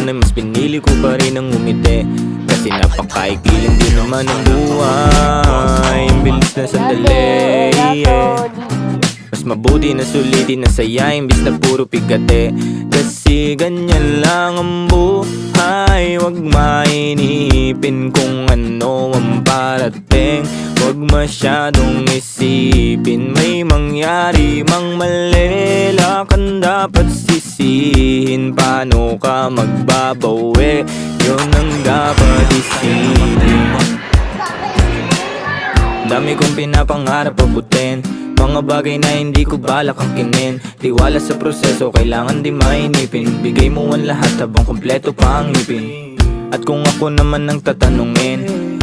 ngayon ay mas pinili ko pa rin ang umiti. Kasi napakaikli lang din naman ang buhay. Ang bilis na sandali, mas mabuti na sulitin na saya imbis na puro pigate. Kasi ganyan lang ang buhay. Huwag mainipin kung ano ang parating. Huwag masyadong isipin may mangyari mang mali. Lakan dapat sisihin, paano ka magbabawi, yun ang dapat isipin. Dami kong pinapangarap abutin, mga bagay na hindi ko balak akinin. Tiwala sa proseso, kailangan di mainipin. Bigay mo ang lahat habang kompleto pa ang ngipin. At kung ako naman ang tatanungin,